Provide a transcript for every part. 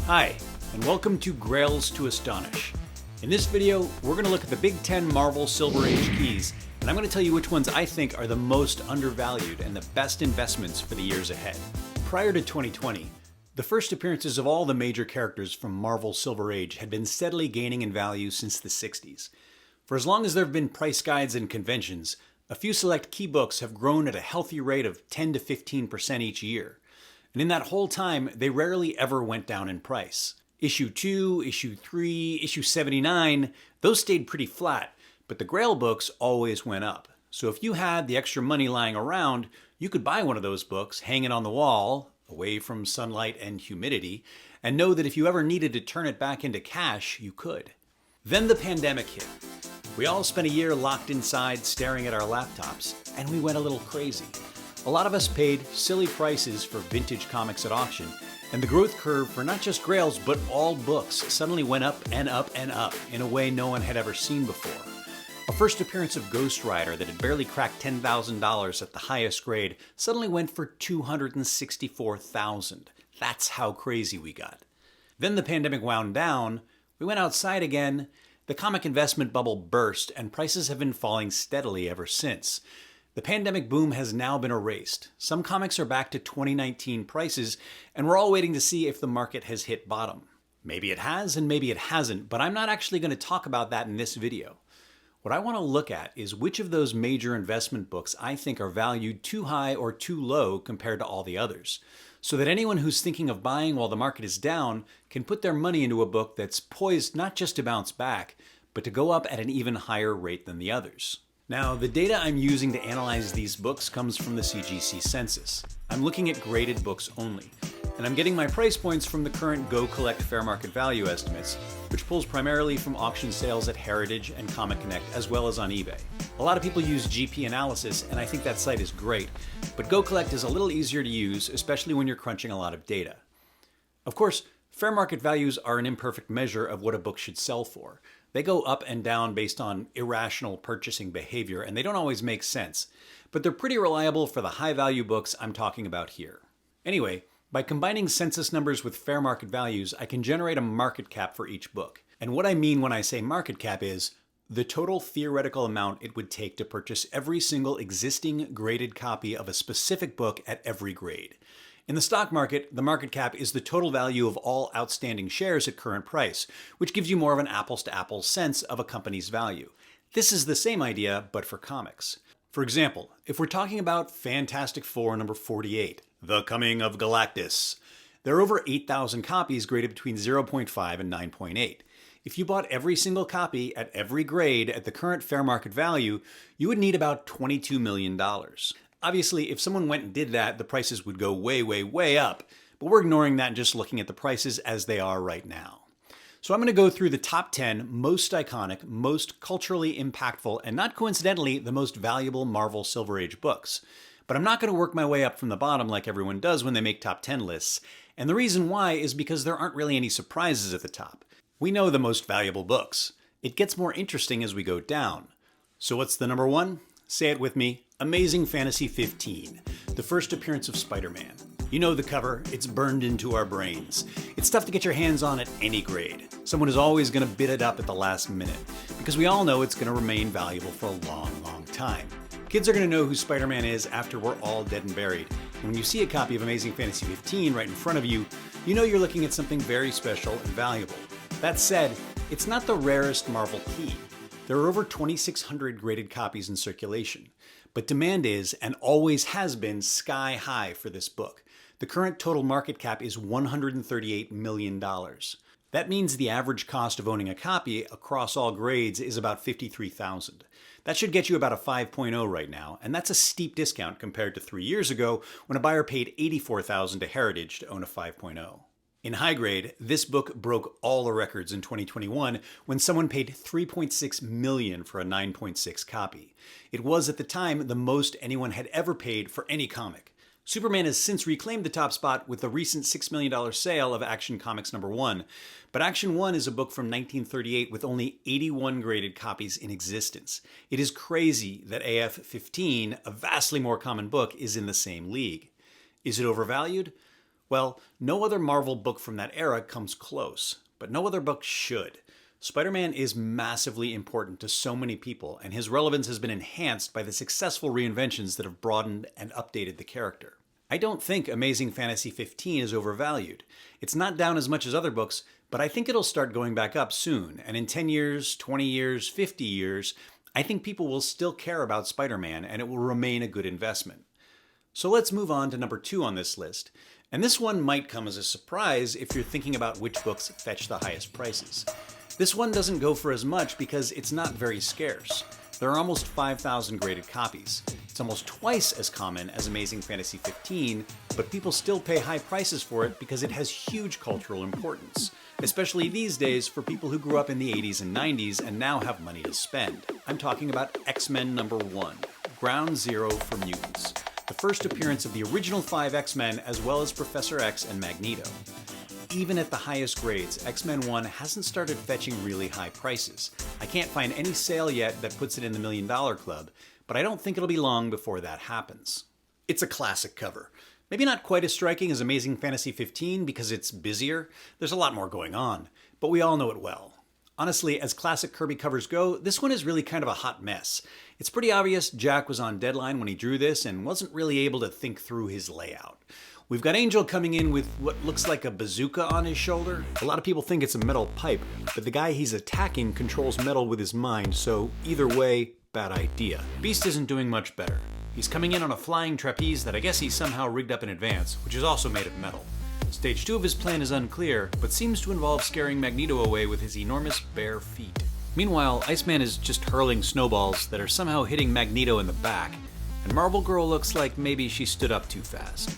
Hi, and welcome to Grails to Astonish. In this video, we're going to look at the Big 10 Marvel Silver Age keys, and I'm going to tell you which ones I think are the most undervalued and the best investments for the years ahead. Prior to 2020, the first appearances of all the major characters from Marvel's Silver Age had been steadily gaining in value since the 60s. For as long as there have been price guides and conventions, a few select key books have grown at a healthy rate of 10 to 15% each year. And in that whole time, they rarely ever went down in price. Issue 2, Issue 3, Issue 79, those stayed pretty flat, but the Grail books always went up. So if you had the extra money lying around, you could buy one of those books, hang it on the wall, away from sunlight and humidity, and know that if you ever needed to turn it back into cash, you could. Then the pandemic hit. We all spent a year locked inside staring at our laptops, and we went a little crazy. A lot of us paid silly prices for vintage comics at auction, and the growth curve for not just Grails, but all books suddenly went up and up and up in a way no one had ever seen before. A first appearance of Ghost Rider that had barely cracked $10,000 at the highest grade suddenly went for $264,000. That's how crazy we got. Then the pandemic wound down, we went outside again, the comic investment bubble burst, and prices have been falling steadily ever since. The pandemic boom has now been erased. Some comics are back to 2019 prices, and we're all waiting to see if the market has hit bottom. Maybe it has, and maybe it hasn't, but I'm not actually going to talk about that in this video. What I want to look at is which of those major investment books I think are valued too high or too low compared to all the others, so that anyone who's thinking of buying while the market is down can put their money into a book that's poised not just to bounce back, but to go up at an even higher rate than the others. Now, the data I'm using to analyze these books comes from the CGC census. I'm looking at graded books only, and I'm getting my price points from the current Go Collect fair market value estimates, which pulls primarily from auction sales at Heritage and Comic Connect, as well as on eBay. A lot of people use GP analysis, and I think that site is great, but Go Collect is a little easier to use, especially when you're crunching a lot of data. Of course, fair market values are an imperfect measure of what a book should sell for. They go up and down based on irrational purchasing behavior, and they don't always make sense. But they're pretty reliable for the high-value books I'm talking about here. Anyway, by combining census numbers with fair market values, I can generate a market cap for each book. And what I mean when I say market cap is the total theoretical amount it would take to purchase every single existing graded copy of a specific book at every grade. In the stock market, the market cap is the total value of all outstanding shares at current price, which gives you more of an apples-to-apples sense of a company's value. This is the same idea, but for comics. For example, if we're talking about Fantastic Four number 48, The Coming of Galactus, there are over 8,000 copies graded between 0.5 and 9.8. If you bought every single copy at every grade at the current fair market value, you would need about $22 million. Obviously, if someone went and did that, the prices would go way, way, way up, but we're ignoring that and just looking at the prices as they are right now. So I'm going to go through the top 10 most iconic, most culturally impactful, and not coincidentally, the most valuable Marvel Silver Age books. But I'm not going to work my way up from the bottom like everyone does when they make top 10 lists, and the reason why is because there aren't really any surprises at the top. We know the most valuable books. It gets more interesting as we go down. So what's the number one? Say it with me. Amazing Fantasy 15, the first appearance of Spider-Man. You know the cover, it's burned into our brains. It's tough to get your hands on at any grade. Someone is always going to bid it up at the last minute, because we all know it's going to remain valuable for a long, long time. Kids are going to know who Spider-Man is after we're all dead and buried. And when you see a copy of Amazing Fantasy 15 right in front of you, you know you're looking at something very special and valuable. That said, it's not the rarest Marvel key. There are over 2,600 graded copies in circulation. But demand is, and always has been, sky high for this book. The current total market cap is $138 million. That means the average cost of owning a copy across all grades is about $53,000. That should get you about a 5.0 right now, and that's a steep discount compared to 3 years ago when a buyer paid $84,000 to Heritage to own a 5.0. In high grade, this book broke all the records in 2021 when someone paid $3.6 million for a 9.6 copy. It was at the time the most anyone had ever paid for any comic. Superman has since reclaimed the top spot with the recent $6 million sale of Action Comics number 1, but Action 1 is a book from 1938 with only 81 graded copies in existence. It is crazy that AF-15, a vastly more common book, is in the same league. Is it overvalued? Well, no other Marvel book from that era comes close, but no other book should. Spider-Man is massively important to so many people, and his relevance has been enhanced by the successful reinventions that have broadened and updated the character. I don't think Amazing Fantasy 15 is overvalued. It's not down as much as other books, but I think it'll start going back up soon, and in 10 years, 20 years, 50 years, I think people will still care about Spider-Man and it will remain a good investment. So let's move on to number 2 on this list, and this one might come as a surprise if you're thinking about which books fetch the highest prices. This one doesn't go for as much because it's not very scarce. There are almost 5,000 graded copies. It's almost twice as common as Amazing Fantasy 15, but people still pay high prices for it because it has huge cultural importance, especially these days for people who grew up in the 80s and 90s and now have money to spend. I'm talking about X-Men number 1, Ground Zero for Mutants, the first appearance of the original 5 X-Men as well as Professor X and Magneto. Even at the highest grades, X-Men 1 hasn't started fetching really high prices. I can't find any sale yet that puts it in the $1 million club, but I don't think it'll be long before that happens. It's a classic cover. Maybe not quite as striking as Amazing Fantasy 15 because it's busier, there's a lot more going on, but we all know it well. Honestly, as classic Kirby covers go, this one is really kind of a hot mess. It's pretty obvious Jack was on deadline when he drew this and wasn't really able to think through his layout. We've got Angel coming in with what looks like a bazooka on his shoulder. A lot of people think it's a metal pipe, but the guy he's attacking controls metal with his mind, so either way, bad idea. Beast isn't doing much better. He's coming in on a flying trapeze that I guess he somehow rigged up in advance, which is also made of metal. Stage 2 of his plan is unclear, but seems to involve scaring Magneto away with his enormous bare feet. Meanwhile, Iceman is just hurling snowballs that are somehow hitting Magneto in the back, and Marvel Girl looks like maybe she stood up too fast.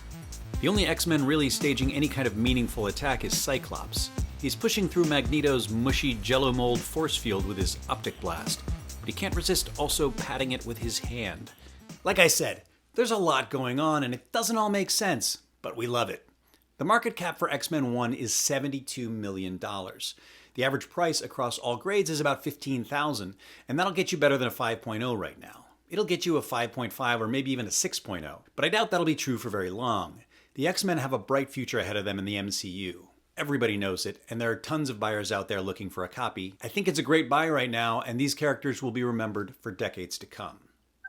The only X-Men really staging any kind of meaningful attack is Cyclops. He's pushing through Magneto's mushy jello mold force field with his optic blast, but he can't resist also patting it with his hand. Like I said, there's a lot going on and it doesn't all make sense, but we love it. The market cap for X-Men 1 is $72 million. The average price across all grades is about $15,000, and that'll get you better than a 5.0 right now. It'll get you a 5.5 or maybe even a 6.0, but I doubt that'll be true for very long. The X-Men have a bright future ahead of them in the MCU. Everybody knows it, and there are tons of buyers out there looking for a copy. I think it's a great buy right now, and these characters will be remembered for decades to come.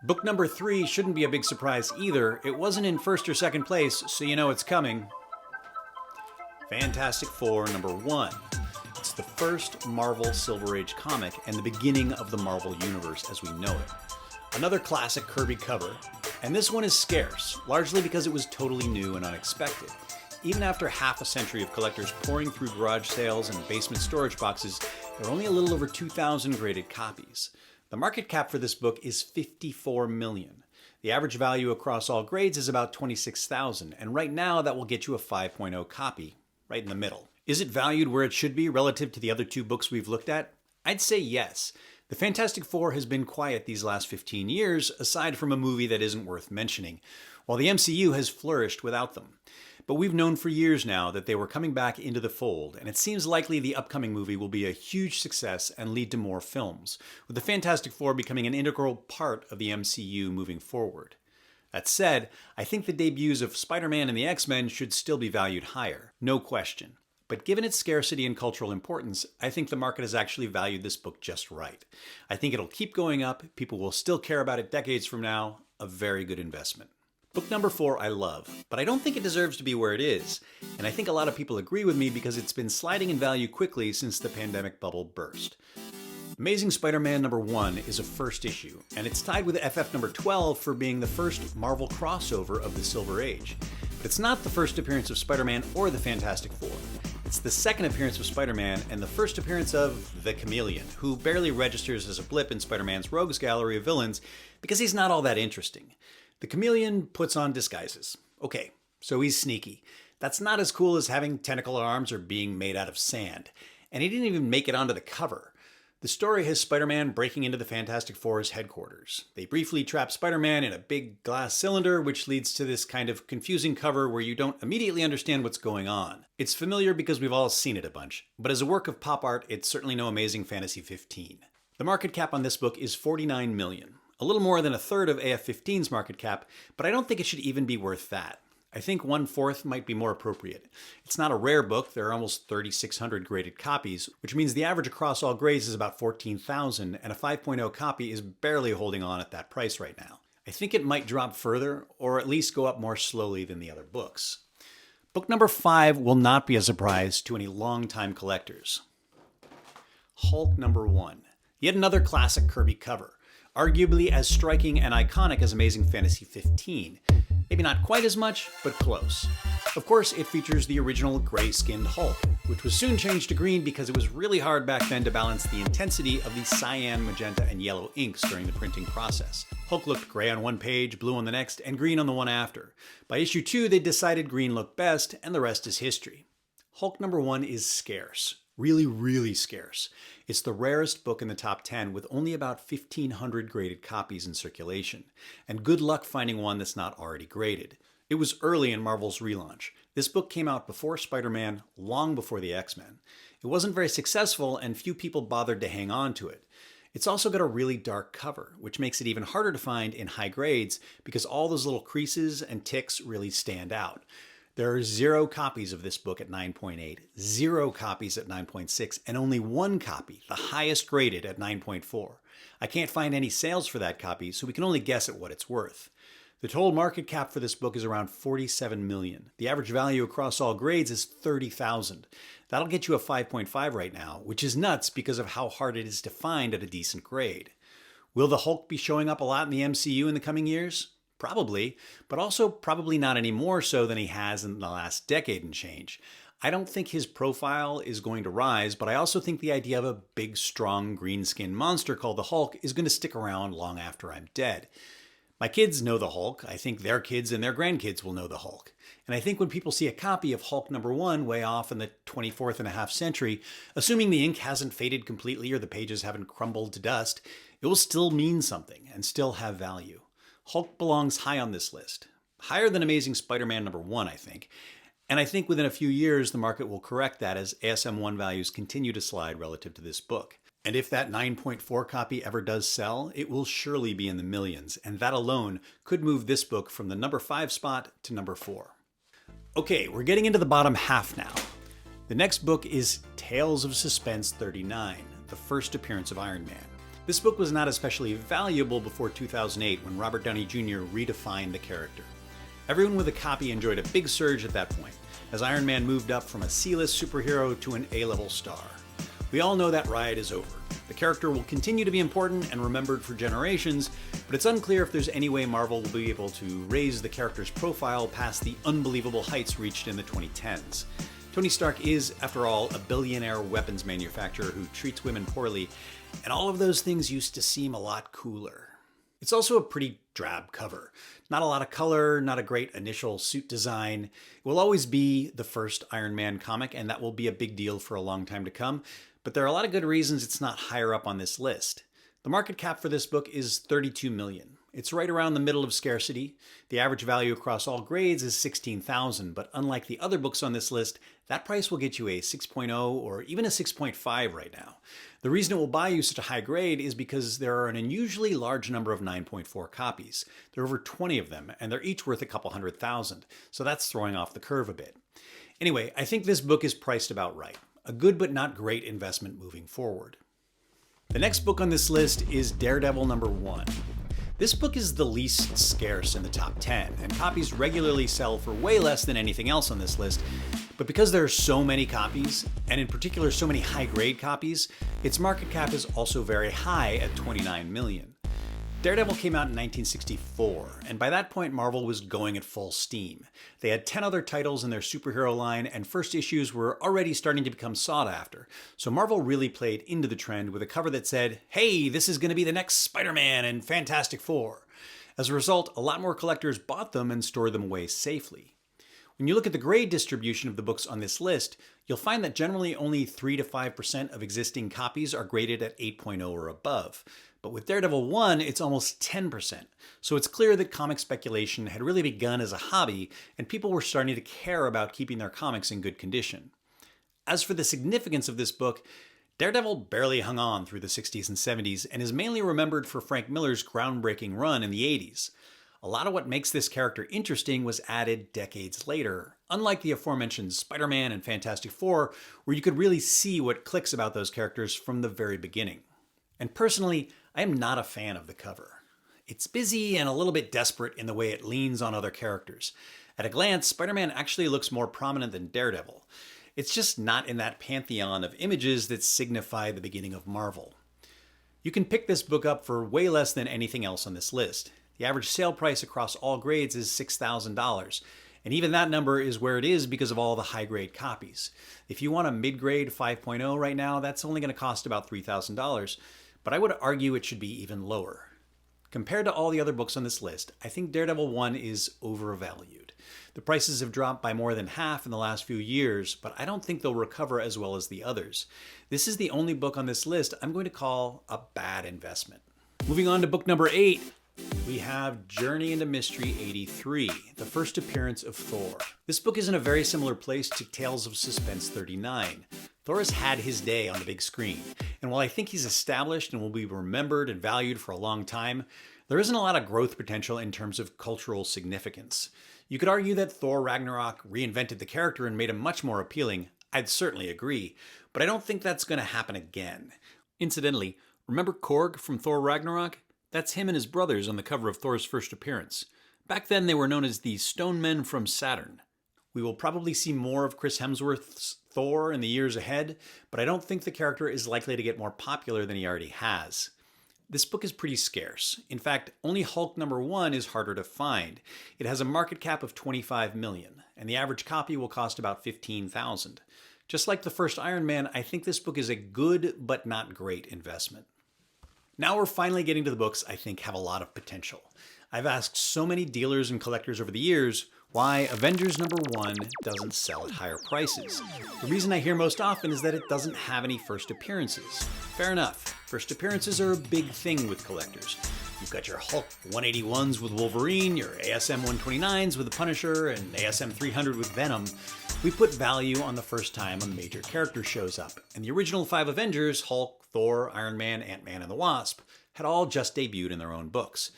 Book number 3 shouldn't be a big surprise either. It wasn't in first or second place, so you know it's coming. Fantastic Four number 1. It's the first Marvel Silver Age comic and the beginning of the Marvel Universe as we know it. Another classic Kirby cover, and this one is scarce, largely because it was totally new and unexpected. Even after half a century of collectors pouring through garage sales and basement storage boxes, there are only a little over 2,000 graded copies. The market cap for this book is $54 million. The average value across all grades is about $26,000, and right now that will get you a 5.0 copy, right in the middle. Is it valued where it should be relative to the other 2 books we've looked at? I'd say yes. The Fantastic Four has been quiet these last 15 years, aside from a movie that isn't worth mentioning, while the MCU has flourished without them. But we've known for years now that they were coming back into the fold, and it seems likely the upcoming movie will be a huge success and lead to more films, with the Fantastic Four becoming an integral part of the MCU moving forward. That said, I think the debuts of Spider-Man and the X-Men should still be valued higher, no question. But given its scarcity and cultural importance, I think the market has actually valued this book just right. I think it'll keep going up, people will still care about it decades from now, a very good investment. Book number 4 I love, but I don't think it deserves to be where it is, and I think a lot of people agree with me because it's been sliding in value quickly since the pandemic bubble burst. Amazing Spider-Man number 1 is a first issue, and it's tied with FF number 12 for being the first Marvel crossover of the Silver Age. But it's not the first appearance of Spider-Man or the Fantastic Four. It's the second appearance of Spider-Man and the first appearance of the Chameleon, who barely registers as a blip in Spider-Man's rogues gallery of villains because he's not all that interesting. The Chameleon puts on disguises. Okay, so he's sneaky. That's not as cool as having tentacle arms or being made out of sand. And he didn't even make it onto the cover. The story has Spider-Man breaking into the Fantastic Four's headquarters. They briefly trap Spider-Man in a big glass cylinder, which leads to this kind of confusing cover where you don't immediately understand what's going on. It's familiar because we've all seen it a bunch, but as a work of pop art, it's certainly no Amazing Fantasy 15. The market cap on this book is $49 million, a little more than a third of AF-15's market cap, but I don't think it should even be worth that. I think 1/4 might be more appropriate. It's not a rare book, there are almost 3,600 graded copies, which means the average across all grades is about 14,000, and a 5.0 copy is barely holding on at that price right now. I think it might drop further, or at least go up more slowly than the other books. Book number 5 will not be a surprise to any longtime collectors. Hulk number 1. Yet another classic Kirby cover, arguably as striking and iconic as Amazing Fantasy 15. Maybe not quite as much, but close. Of course, it features the original gray-skinned Hulk, which was soon changed to green because it was really hard back then to balance the intensity of the cyan, magenta, and yellow inks during the printing process. Hulk looked gray on one page, blue on the next, and green on the one after. By issue 2, they decided green looked best, and the rest is history. Hulk number 1 is scarce. Really scarce. It's the rarest book in the top 10 with only about 1,500 graded copies in circulation, and good luck finding one that's not already graded. It was early in Marvel's relaunch. This book came out before Spider-Man, long before the X-Men. It wasn't very successful and few people bothered to hang on to it. It's also got a really dark cover, which makes it even harder to find in high grades because all those little creases and ticks really stand out. There are 0 copies of this book at 9.8, 0 copies at 9.6, and only 1 copy, the highest graded, at 9.4. I can't find any sales for that copy, so we can only guess at what it's worth. The total market cap for this book is around $47 million. The average value across all grades is $30,000. That'll get you a 5.5 right now, which is nuts because of how hard it is to find at a decent grade. Will the Hulk be showing up a lot in the MCU in the coming years? Probably, but also probably not any more so than he has in the last decade and change. I don't think his profile is going to rise, but I also think the idea of a big, strong, green-skinned monster called the Hulk is going to stick around long after I'm dead. My kids know the Hulk. I think their kids and their grandkids will know the Hulk. And I think when people see a copy of Hulk number 1 way off in the 24th and a half century, assuming the ink hasn't faded completely or the pages haven't crumbled to dust, it will still mean something and still have value. Hulk belongs high on this list. Higher than Amazing Spider-Man number 1, I think. And I think within a few years, the market will correct that as ASM1 values continue to slide relative to this book. And if that 9.4 copy ever does sell, it will surely be in the millions, and that alone could move this book from the number 5 spot to number 4. Okay, we're getting into the bottom half now. The next book is Tales of Suspense 39, the first appearance of Iron Man. This book was not especially valuable before 2008 when Robert Downey Jr. redefined the character. Everyone with a copy enjoyed a big surge at that point, as Iron Man moved up from a C-list superhero to an A-level star. We all know that ride is over. The character will continue to be important and remembered for generations, but it's unclear if there's any way Marvel will be able to raise the character's profile past the unbelievable heights reached in the 2010s. Tony Stark is, after all, a billionaire weapons manufacturer who treats women poorly, and all of those things used to seem a lot cooler. It's also a pretty drab cover. Not a lot of color, not a great initial suit design. It will always be the first Iron Man comic, and that will be a big deal for a long time to come, but there are a lot of good reasons it's not higher up on this list. The market cap for this book is $32 million. It's right around the middle of scarcity. The average value across all grades is $16,000, but unlike the other books on this list, that price will get you a 6.0 or even a 6.5 right now. The reason it will buy you such a high grade is because there are an unusually large number of 9.4 copies. There are over 20 of them, and they're each worth a couple $100,000, so that's throwing off the curve a bit. Anyway, I think this book is priced about right. A good but not great investment moving forward. The next book on this list is Daredevil number 1. This book is the least scarce in the top 10, and copies regularly sell for way less than anything else on this list. But because there are so many copies, and in particular so many high-grade copies, its market cap is also very high at $29 million. Daredevil came out in 1964, and by that point Marvel was going at full steam. They had 10 other titles in their superhero line, and first issues were already starting to become sought after. So Marvel really played into the trend with a cover that said, "Hey, this is going to be the next Spider-Man and Fantastic Four." As a result, a lot more collectors bought them and stored them away safely. When you look at the grade distribution of the books on this list, you'll find that generally only 3 to 5% of existing copies are graded at 8.0 or above. But with Daredevil 1, it's almost 10%. So it's clear that comic speculation had really begun as a hobby, and people were starting to care about keeping their comics in good condition. As for the significance of this book, Daredevil barely hung on through the 60s and 70s and is mainly remembered for Frank Miller's groundbreaking run in the 80s. A lot of what makes this character interesting was added decades later, unlike the aforementioned Spider-Man and Fantastic Four, where you could really see what clicks about those characters from the very beginning. And personally, I am not a fan of the cover. It's busy and a little bit desperate in the way it leans on other characters. At a glance, Spider-Man actually looks more prominent than Daredevil. It's just not in that pantheon of images that signify the beginning of Marvel. You can pick this book up for way less than anything else on this list. The average sale price across all grades is $6,000, and even that number is where it is because of all the high-grade copies. If you want a mid-grade 5.0 right now, that's only going to cost about $3,000, but I would argue it should be even lower. Compared to all the other books on this list, I think Daredevil 1 is overvalued. The prices have dropped by more than half in the last few years, but I don't think they'll recover as well as the others. This is the only book on this list I'm going to call a bad investment. Moving on to book number 8, we have Journey into Mystery 83, the first appearance of Thor. This book is in a very similar place to Tales of Suspense 39. Thor has had his day on the big screen, and while I think he's established and will be remembered and valued for a long time, there isn't a lot of growth potential in terms of cultural significance. You could argue that Thor Ragnarok reinvented the character and made him much more appealing. I'd certainly agree, but I don't think that's going to happen again. Incidentally, remember Korg from Thor Ragnarok? That's him and his brothers on the cover of Thor's first appearance. Back then they were known as the Stone Men from Saturn. We will probably see more of Chris Hemsworth's Thor in the years ahead, but I don't think the character is likely to get more popular than he already has. This book is pretty scarce. In fact, only Hulk number 1 is harder to find. It has a market cap of $25 million, and the average copy will cost about $15,000. Just like the first Iron Man, I think this book is a good but not great investment. Now we're finally getting to the books I think have a lot of potential. I've asked so many dealers and collectors over the years why Avengers number 1 doesn't sell at higher prices. The reason I hear most often is that it doesn't have any first appearances. Fair enough. First appearances are a big thing with collectors. You've got your Hulk 181s with Wolverine, your ASM 129s with the Punisher, and ASM 300 with Venom. We put value on the first time a major character shows up, and the original 5 Avengers, Hulk, Thor, Iron Man, Ant-Man, and the Wasp, had all just debuted in their own books.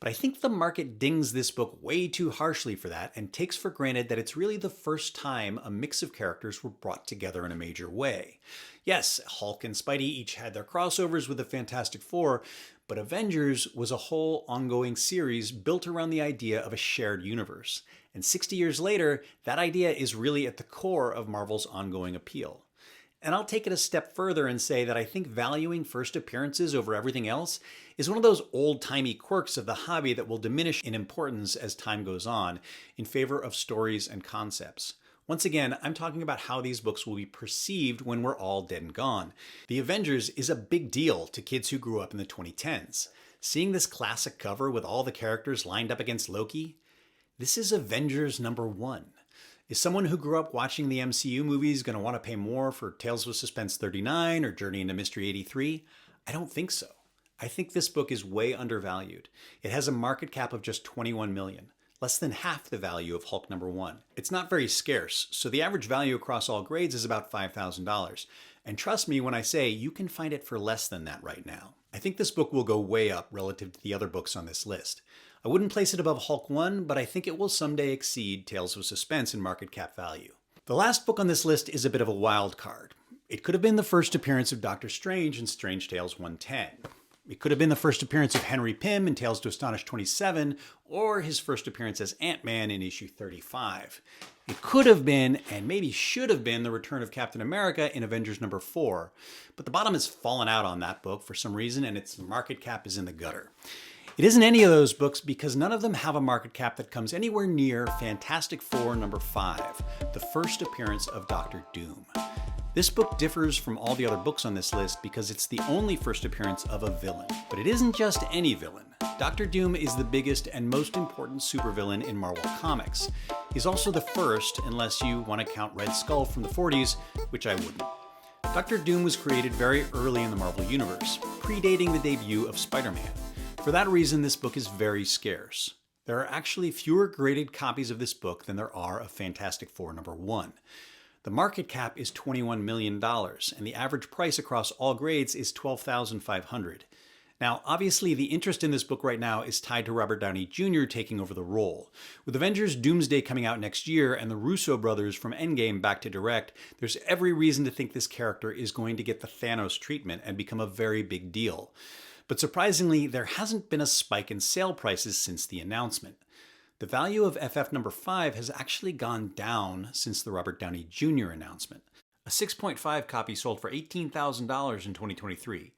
But I think the market dings this book way too harshly for that and takes for granted that it's really the first time a mix of characters were brought together in a major way. Yes, Hulk and Spidey each had their crossovers with the Fantastic Four, but Avengers was a whole ongoing series built around the idea of a shared universe. And 60 years later, that idea is really at the core of Marvel's ongoing appeal. And I'll take it a step further and say that I think valuing first appearances over everything else is one of those old-timey quirks of the hobby that will diminish in importance as time goes on in favor of stories and concepts. Once again, I'm talking about how these books will be perceived when we're all dead and gone. The Avengers is a big deal to kids who grew up in the 2010s. Seeing this classic cover with all the characters lined up against Loki, this is Avengers number 1. Is someone who grew up watching the MCU movies going to want to pay more for Tales of Suspense 39 or Journey into Mystery 83? I don't think so. I think this book is way undervalued. It has a market cap of just $21 million, less than half the value of Hulk number 1. It's not very scarce, so the average value across all grades is about $5,000. And trust me when I say you can find it for less than that right now. I think this book will go way up relative to the other books on this list. I wouldn't place it above Hulk 1, but I think it will someday exceed Tales of Suspense in market cap value. The last book on this list is a bit of a wild card. It could have been the first appearance of Doctor Strange in Strange Tales 110. It could have been the first appearance of Henry Pym in Tales to Astonish 27, or his first appearance as Ant-Man in issue 35. It could have been, and maybe should have been, the return of Captain America in Avengers number 4, but the bottom has fallen out on that book for some reason, and its market cap is in the gutter. It isn't any of those books because none of them have a market cap that comes anywhere near Fantastic Four number 5, the first appearance of Doctor Doom. This book differs from all the other books on this list because it's the only first appearance of a villain. But it isn't just any villain. Doctor Doom is the biggest and most important supervillain in Marvel Comics. He's also the first, unless you want to count Red Skull from the 40s, which I wouldn't. Doctor Doom was created very early in the Marvel Universe, predating the debut of Spider-Man. For that reason, this book is very scarce. There are actually fewer graded copies of this book than there are of Fantastic Four number 1. The market cap is $21 million, and the average price across all grades is $12,500. Now, obviously, the interest in this book right now is tied to Robert Downey Jr. taking over the role. With Avengers Doomsday coming out next year and the Russo brothers from Endgame back to direct, there's every reason to think this character is going to get the Thanos treatment and become a very big deal. But surprisingly, there hasn't been a spike in sale prices since the announcement. The value of FF number 5 has actually gone down since the Robert Downey Jr. announcement. A 6.5 copy sold for $18,000 in 2023.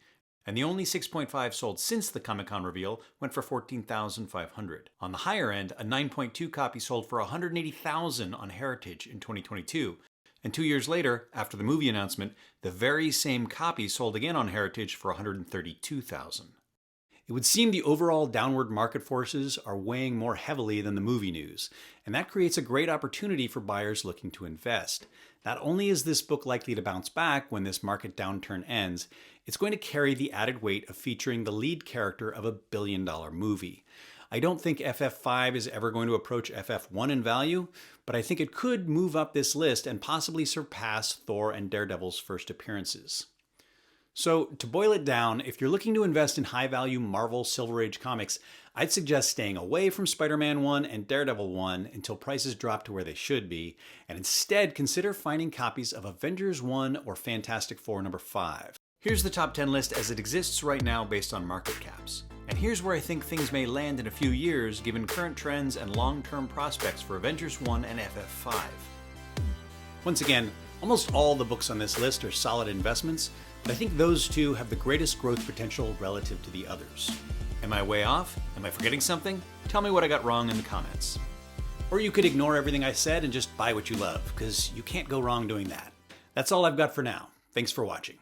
And the only 6.5 sold since the Comic-Con reveal went for $14,500. On the higher end, a 9.2 copy sold for $180,000 on Heritage in 2022. And 2 years later, after the movie announcement, the very same copy sold again on Heritage for $132,000. It would seem the overall downward market forces are weighing more heavily than the movie news, and that creates a great opportunity for buyers looking to invest. Not only is this book likely to bounce back when this market downturn ends, it's going to carry the added weight of featuring the lead character of a billion-dollar movie. I don't think FF5 is ever going to approach FF1 in value, but I think it could move up this list and possibly surpass Thor and Daredevil's first appearances. So, to boil it down, if you're looking to invest in high-value Marvel Silver Age comics, I'd suggest staying away from Spider-Man 1 and Daredevil 1 until prices drop to where they should be, and instead consider finding copies of Avengers 1 or Fantastic Four number 5. Here's the top 10 list as it exists right now based on market caps. And here's where I think things may land in a few years given current trends and long-term prospects for Avengers 1 and FF5. Once again, almost all the books on this list are solid investments, but I think those two have the greatest growth potential relative to the others. Am I way off? Am I forgetting something? Tell me what I got wrong in the comments. Or you could ignore everything I said and just buy what you love, because you can't go wrong doing that. That's all I've got for now. Thanks for watching.